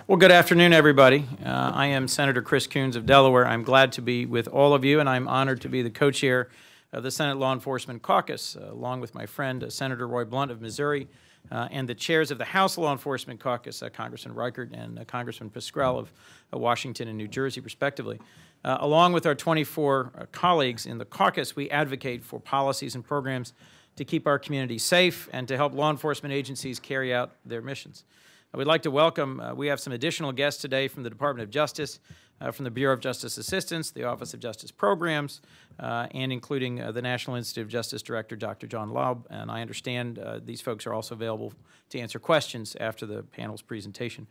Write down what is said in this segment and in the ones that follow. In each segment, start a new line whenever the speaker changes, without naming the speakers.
Well, good afternoon, everybody. I am Senator Chris Coons of Delaware. I'm glad to be with all of you, and I'm honored to be the co-chair of the Senate Law Enforcement Caucus, along with my friend Senator Roy Blunt of Missouri, and the chairs of the House Law Enforcement Caucus, Congressman Reichert and Congressman Pascrell of Washington and New Jersey, respectively. Along with our 24 colleagues in the caucus, we advocate for policies and programs to keep our community safe and to help law enforcement agencies carry out their missions. We'd like to welcome, we have some additional guests today from the Department of Justice, from the Bureau of Justice Assistance, the Office of Justice Programs, and including the National Institute of Justice Director, Dr. John Laub. And I understand these folks are also available to answer questions after the panel's presentation.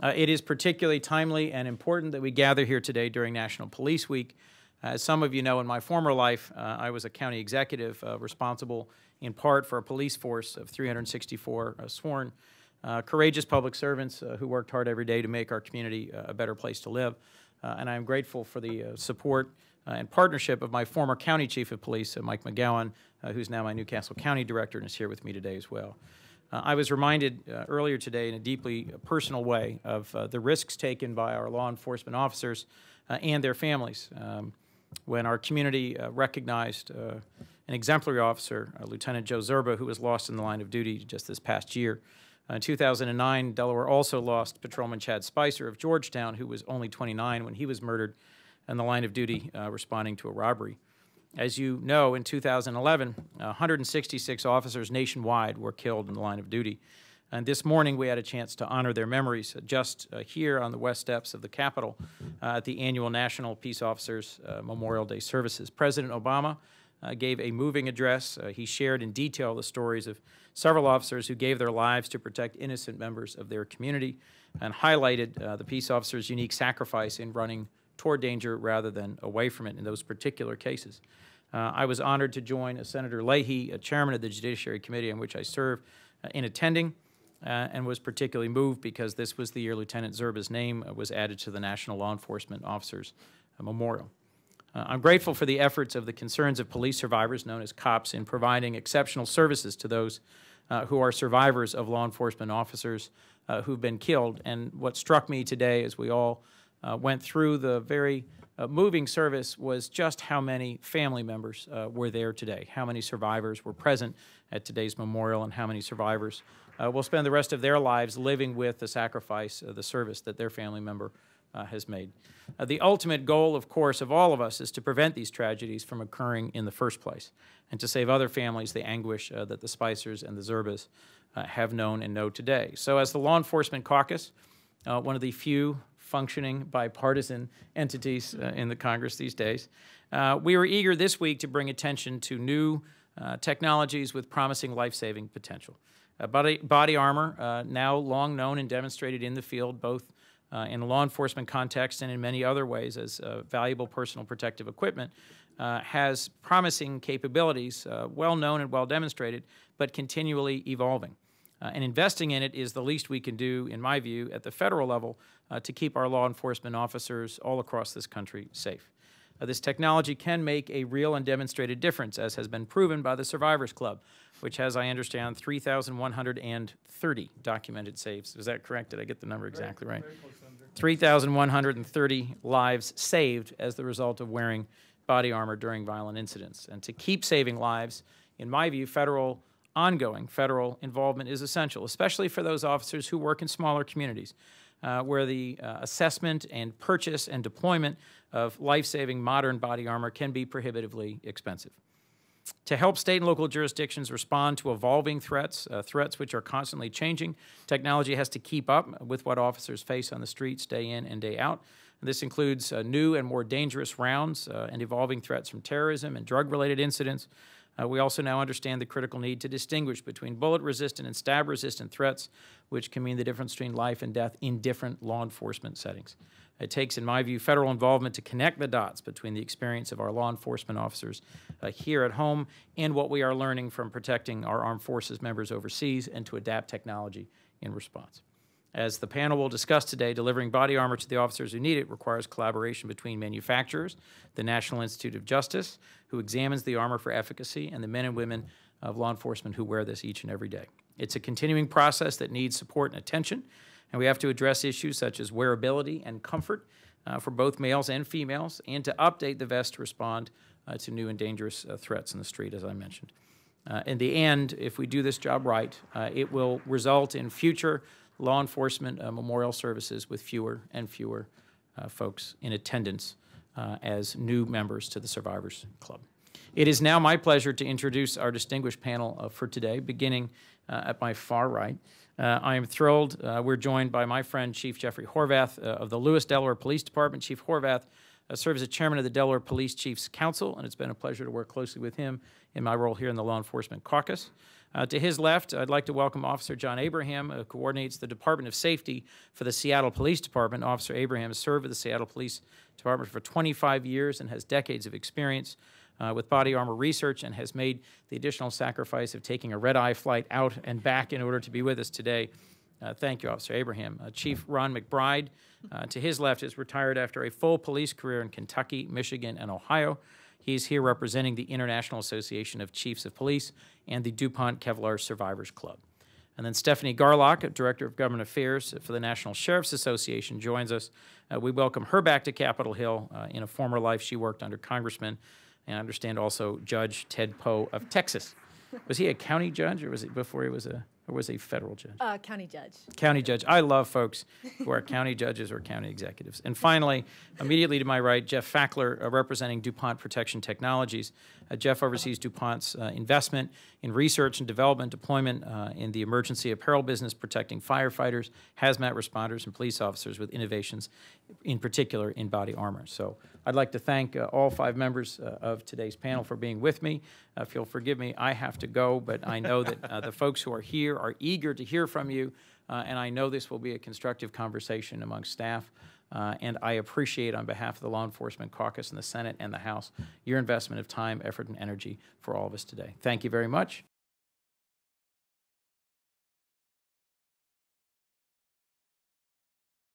It is particularly timely and important that we gather here today during National Police Week. As some of you know, in my former life, I was a county executive responsible in part for a police force of 364 sworn courageous public servants who worked hard every day to make our community a better place to live. And I am grateful for the support and partnership of my former county chief of police, Mike McGowan, who's now my Newcastle County director and is here with me today as well. I was reminded earlier today in a deeply personal way of the risks taken by our law enforcement officers and their families when our community recognized an exemplary officer, Lieutenant Joe Zerba, who was lost in the line of duty just this past year. In 2009, Delaware also lost Patrolman Chad Spicer of Georgetown, who was only 29 when he was murdered in the line of duty responding to a robbery. As you know, in 2011, 166 officers nationwide were killed in the line of duty. And this morning, we had a chance to honor their memories just here on the west steps of the Capitol at the annual National Peace Officers Memorial Day services. President Obama gave a moving address. He shared in detail the stories of several officers who gave their lives to protect innocent members of their community and highlighted the peace officers' unique sacrifice in running toward danger rather than away from it in those particular cases. I was honored to join Senator Leahy, chairman of the Judiciary Committee on which I serve, in attending and was particularly moved because this was the year Lieutenant Zerba's name was added to the National Law Enforcement Officers Memorial. I'm grateful for the efforts of the Concerns of Police Survivors, known as COPS, in providing exceptional services to those who are survivors of law enforcement officers who've been killed. And what struck me today as we all went through the very moving service was just how many family members were there today, how many survivors were present at today's memorial, and how many survivors will spend the rest of their lives living with the sacrifice of the service that their family member has made. The ultimate goal, of course, of all of us is to prevent these tragedies from occurring in the first place and to save other families the anguish that the Spicers and the Zerbas have known and know today. So as the Law Enforcement Caucus, one of the few functioning bipartisan entities in the Congress these days, we were eager this week to bring attention to new technologies with promising life-saving potential. Body armor, now long known and demonstrated in the field, both in the law enforcement context and in many other ways as valuable personal protective equipment, has promising capabilities, well known and well demonstrated, but continually evolving. And investing in it is the least we can do, in my view, at the federal level to keep our law enforcement officers all across this country safe. This technology can make a real and demonstrated difference, as has been proven by the Survivors Club, which has, I understand, 3,130 documented saves. Is that correct? Did I get the number exactly right? 3,130 lives saved as the result of wearing body armor during violent incidents. And to keep saving lives, in my view, ongoing federal involvement is essential, especially for those officers who work in smaller communities, where the assessment and purchase and deployment of life-saving modern body armor can be prohibitively expensive. To help state and local jurisdictions respond to evolving threats, threats which are constantly changing, technology has to keep up with what officers face on the streets day in and day out. This includes new and more dangerous rounds and evolving threats from terrorism and drug-related incidents. We also now understand the critical need to distinguish between bullet-resistant and stab-resistant threats, which can mean the difference between life and death in different law enforcement settings. It takes, in my view, federal involvement to connect the dots between the experience of our law enforcement officers here at home and what we are learning from protecting our armed forces members overseas, and to adapt technology in response. As the panel will discuss today, delivering body armor to the officers who need it requires collaboration between manufacturers, the National Institute of Justice, who examines the armor for efficacy, and the men and women of law enforcement who wear this each and every day. It's a continuing process that needs support and attention, And we have to address issues such as wearability and comfort for both males and females, and to update the vest to respond to new and dangerous threats in the street, as I mentioned. In the end, if we do this job right, it will result in future law enforcement memorial services with fewer and fewer folks in attendance as new members to the Survivors Club. It is now my pleasure to introduce our distinguished panel for today, beginning at my far right. I am thrilled. We're joined by my friend, Chief Jeffrey Horvath of the Lewis, Delaware Police Department. Chief Horvath serves as chairman of the Delaware Police Chiefs Council, and it's been a pleasure to work closely with him in my role here in the Law Enforcement Caucus. To his left, I'd like to welcome Officer John Abraham, who coordinates the Department of Safety for the Seattle Police Department. Officer Abraham has served with the Seattle Police Department for 25 years and has decades of experience with body armor research, and has made the additional sacrifice of taking a red-eye flight out and back in order to be with us today. Thank you, Officer Abraham. Chief Ron McBride, to his left, is retired after a full police career in Kentucky, Michigan, and Ohio. He's here representing the International Association of Chiefs of Police and the DuPont Kevlar Survivors Club. And then Stephanie Garlock, Director of Government Affairs for the National Sheriff's Association, joins us. We welcome her back to Capitol Hill. In a former life, she worked under Congressman and I understand also Judge Ted Poe of Texas. Was he a county judge, or was it before he was a federal judge?
County judge.
County judge. I love folks who are county judges or county executives. And finally, immediately to my right, Jeff Fackler, representing DuPont Protection Technologies. Jeff oversees DuPont's investment in research and development, deployment in the emergency apparel business, protecting firefighters, hazmat responders, and police officers with innovations, in particular in body armor. So I'd like to thank all 5 members of today's panel for being with me. If you'll forgive me, I have to go, but I know that the folks who are here are eager to hear from you, and I know this will be a constructive conversation among staff. And I appreciate, on behalf of the Law Enforcement Caucus in the Senate and the House, your investment of time, effort, and energy for all of us today. Thank you very much.